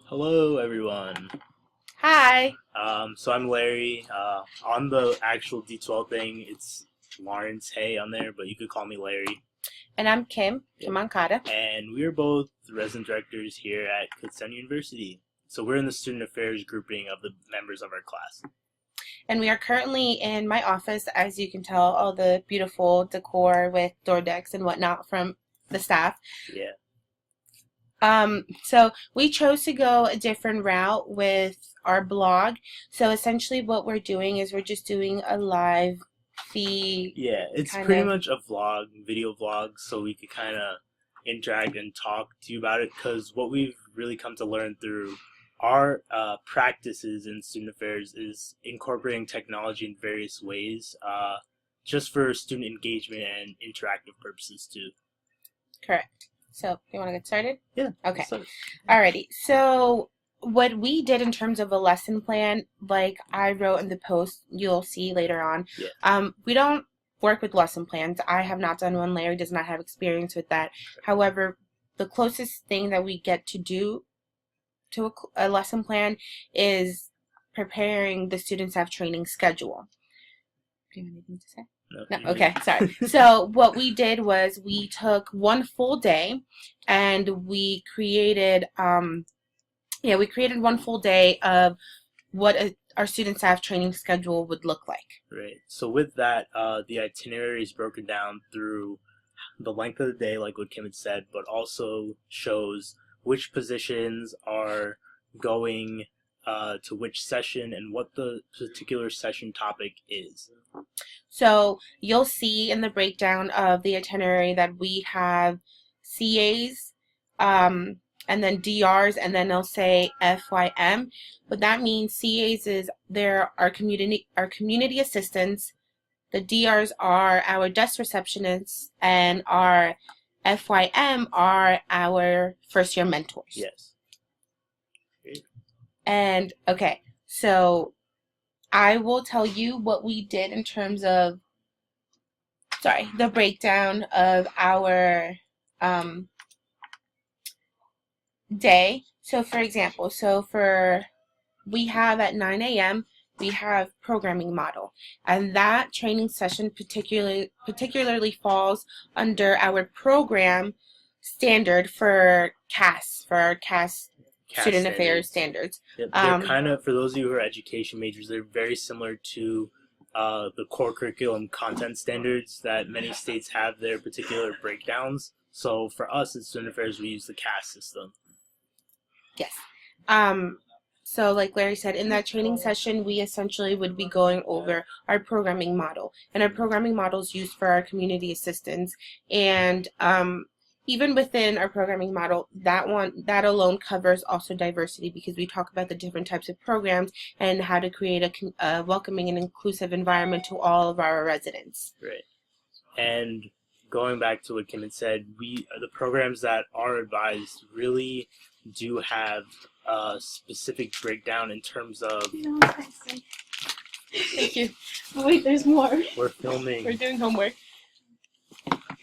Hello, everyone. Hi, So I'm Larry. On the actual D12 thing, it's Lawrence Hay on there, but you could call me Larry. and I'm Kim Yep. Mankata, And we are both resident directors here at Kutztown University. So we're in the student affairs grouping of the members of our class. and we are currently in my office. As you can tell, all the beautiful decor with door decks and whatnot from the staff. Yeah. So we chose to go a different route with our blog. So essentially, what we're doing is we're just doing a live feed. Yeah, it's pretty much a vlog, video vlog, so we could kind of interact and talk to you about it, because what we've really come to learn through our practices in student affairs is incorporating technology in various ways, just for student engagement and interactive purposes too. Correct. So, you want to get started? Yeah. Okay. Alrighty. So, what we did in terms of a lesson plan, like I wrote in the post, you'll see later on. Yeah. We don't work with lesson plans. I have not done one. Larry does not have experience with that. However, the closest thing that we get to do to a lesson plan is preparing the students' have training schedule. Do you have anything to say? No, okay, sorry. So what we did was we took one full day and we created one full day of what our students' have training schedule would look like. Right. So with that, the itinerary is broken down through the length of the day, like what Kim had said, but also shows which positions are going to which session and what the particular session topic is. So you'll see in the breakdown of the itinerary that we have CAs, and then DRs, and then they'll say FYM. What that means, CAs is there are community assistants. The DRs are our desk receptionists, and our FYM are our first year mentors. Yes. And okay, so I will tell you what we did in terms of, the breakdown of our day. So for example, we have at 9 a.m., we have programming model, and that training session particularly falls under our program standard for CAS, for our CAS student affairs standards. Yep, they're kind of, for those of you who are education majors, they're very similar to the core curriculum content standards that many states have their particular breakdowns. So for us in student affairs, we use the CAS system. Yes. So like Larry said, in that training session, we essentially would be going over our programming model. And our programming model is used for our community assistance. And even within our programming model, that alone covers also diversity, because we talk about the different types of programs and how to create a welcoming and inclusive environment to all of our residents. Right. And going back to what Kim had said, the programs that are advised really do have a specific breakdown in terms of... Thank you. Oh, wait, there's more. We're filming. We're doing homework.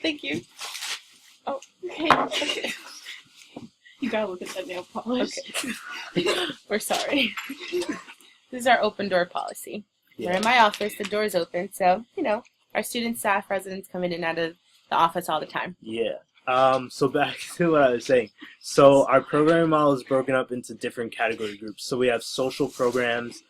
Thank you. Oh, okay. You gotta look at that nail polish. Okay. We're sorry. This is our open door policy. Yeah. We're in my office, the door's open, so, our students, staff, residents come in and out of the office all the time. Yeah. So back to what I was saying. So our programming model is broken up into different category groups. So we have social programs.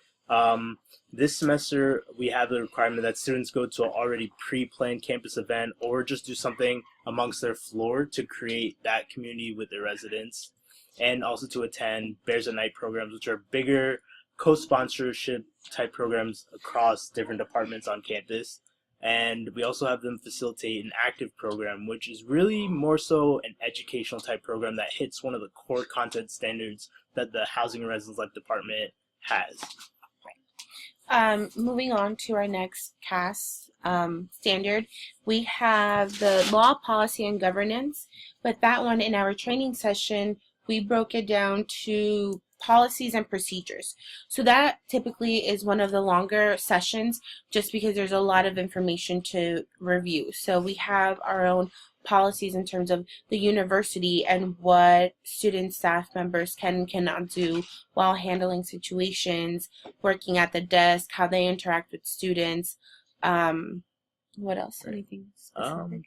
This semester we have the requirement that students go to an already pre-planned campus event or just do something amongst their floor to create that community with their residents, and also to attend Bears at Night programs, which are bigger co-sponsorship type programs across different departments on campus. And we also have them facilitate an active program, which is really more so an educational type program that hits one of the core content standards that the Housing and Residence Life Department has. Moving on to our next CAS standard, we have the law, policy, and governance. With that one, in our training session, we broke it down to policies and procedures. So that typically is one of the longer sessions, just because there's a lot of information to review. So we have our own policies in terms of the university and what student staff members can and cannot do while handling situations, working at the desk, how they interact with students. What else? Anything specific?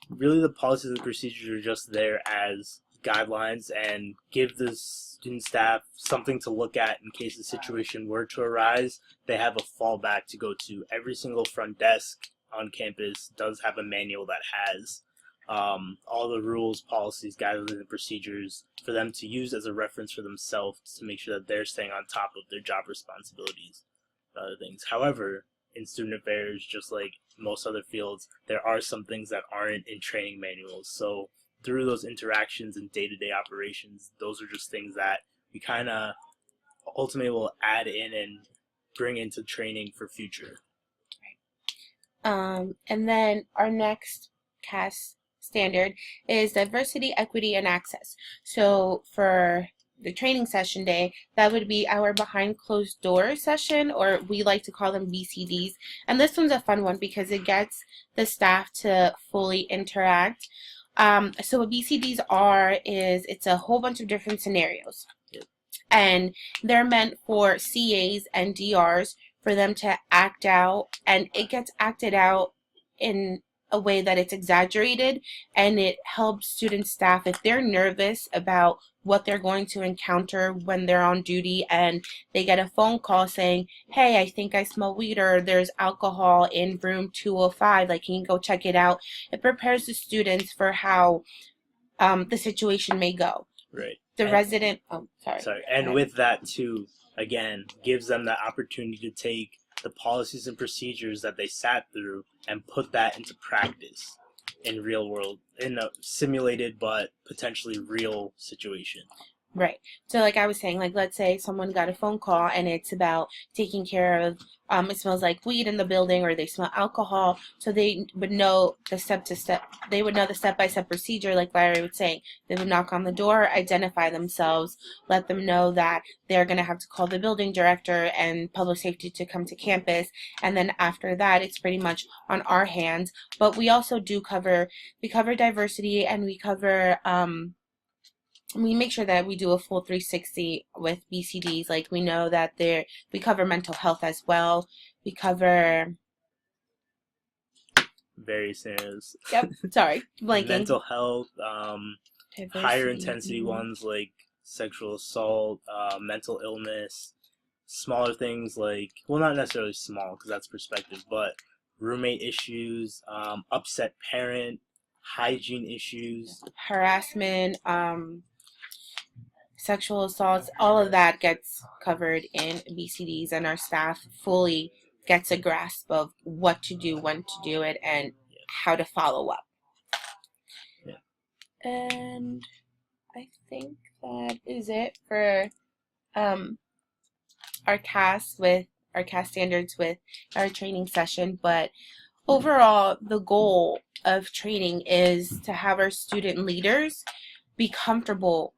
Really, the policies and procedures are just there as guidelines and give the student staff something to look at in case a situation were to arise. They have a fallback to go to. Every single front desk on campus does have a manual that has all the rules, policies, guidelines, and procedures for them to use as a reference for themselves to make sure that they're staying on top of their job responsibilities and other things. However, in student affairs, just like most other fields, there are some things that aren't in training manuals. So through those interactions and day-to-day operations, those are just things that we kind of ultimately will add in and bring into training for future. And then our next CAS standard is diversity, equity, and access. So for the training session day, that would be our behind closed doors session, or we like to call them BCDs. And this one's a fun one because it gets the staff to fully interact. So what BCDs are is it's a whole bunch of different scenarios. And they're meant for CAs and DRs for them to act out, and it gets acted out in a way that it's exaggerated, and it helps student staff if they're nervous about what they're going to encounter when they're on duty and they get a phone call saying, hey, I think I smell weed, or there's alcohol in room 205, like, can you go check it out? It prepares the students for how the situation may go. Right. The resident, And with that too, again, gives them that opportunity to take the policies and procedures that they sat through and put that into practice in real world, in a simulated but potentially real situation. Right. So like I was saying, like let's say someone got a phone call and it's about taking care of, it smells like weed in the building, or they smell alcohol. So they would know the step-by-step procedure, like Larry was saying. They would knock on the door, identify themselves, let them know that they're going to have to call the building director and public safety to come to campus. And then after that, it's pretty much on our hands. But we also do we cover diversity, and we cover, we make sure that we do a full 360 with BCDs. Like we know that we cover mental health as well. We cover various scenarios. Yep. Sorry, blanking. Mental health, Diversity. higher intensity ones like sexual assault, mental illness, smaller things like, well, not necessarily small because that's perspective, but roommate issues, upset parent, hygiene issues, harassment, sexual assaults, all of that gets covered in BCDs, and our staff fully gets a grasp of what to do, when to do it, and how to follow up. Yeah. And I think that is it for our CAS standards with our training session. But overall, the goal of training is to have our student leaders be comfortable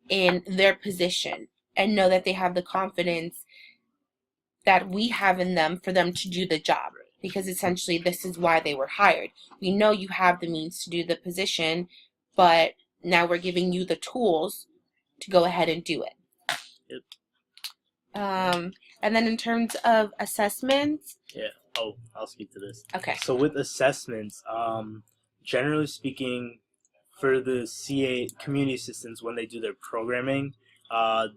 in their position and know that they have the confidence that we have in them for them to do the job, because essentially this is why they were hired. We know you have the means to do the position, but now we're giving you the tools to go ahead and do it. Yep. And then in terms of assessments, I'll speak to this. Okay. So with assessments, generally speaking, for the CA community assistants, when they do their programming,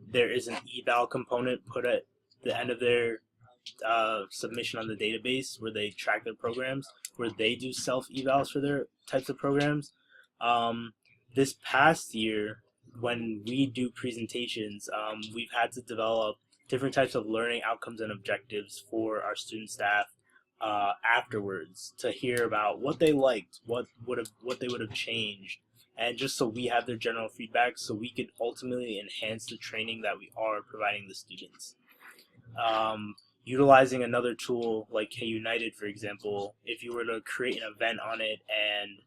there is an eval component put at the end of their submission on the database where they track their programs, where they do self-evals for their types of programs. This past year, when we do presentations, we've had to develop different types of learning outcomes and objectives for our student staff afterwards, to hear about what they liked, what they would have changed, and just so we have their general feedback, so we could ultimately enhance the training that we are providing the students. Utilizing another tool like K United, for example, if you were to create an event on it and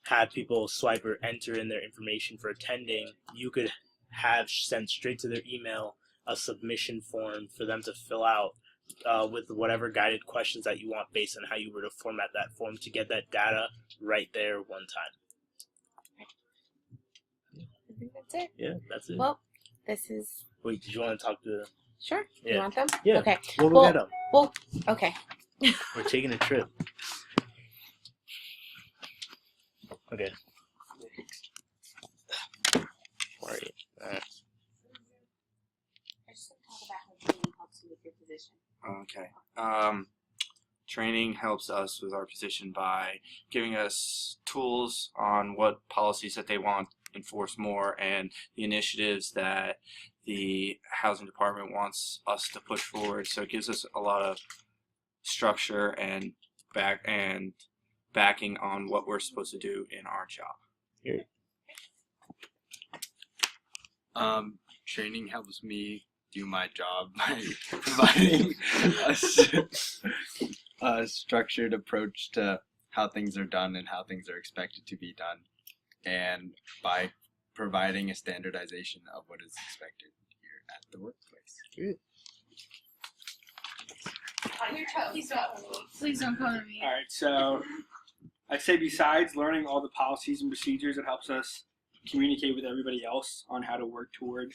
have people swipe or enter in their information for attending, you could have sent straight to their email a submission form for them to fill out with whatever guided questions that you want based on how you were to format that form to get that data right there one time. I think that's it. Yeah, that's it. Well, this is... Wait, did you want to talk to... Sure. Yeah. You want them? Yeah. Okay. We'll go Well- get them. Well, okay. We're taking a trip. Okay. Where are you? I just want to talk about how training helps you with your position. Okay. Training helps us with our position by giving us tools on what policies that they want enforced more and the initiatives that the housing department wants us to push forward. So it gives us a lot of structure and backing on what we're supposed to do in our job. Training helps me do my job by providing a structured approach to how things are done and how things are expected to be done, and by providing a standardization of what is expected here at the workplace. Good. On your toes. Please don't come to me. All right, so I'd say besides learning all the policies and procedures, it helps us communicate with everybody else on how to work toward,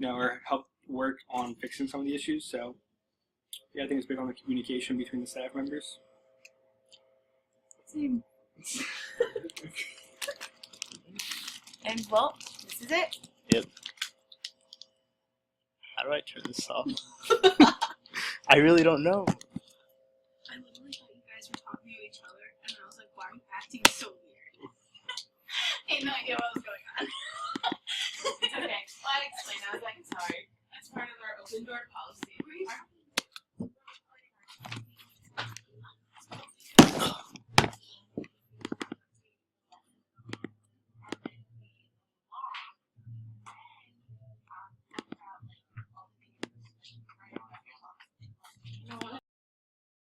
or help work on fixing some of the issues. So, yeah, I think it's big on the communication between the staff members. Same. And well, this is it. How do I turn this off? I really don't know. I literally thought you guys were talking to each other, and I was like, why are you acting so weird? I had no idea what was going on. It's okay. Well, I explained. I was like, sorry. That's part of our open door policy.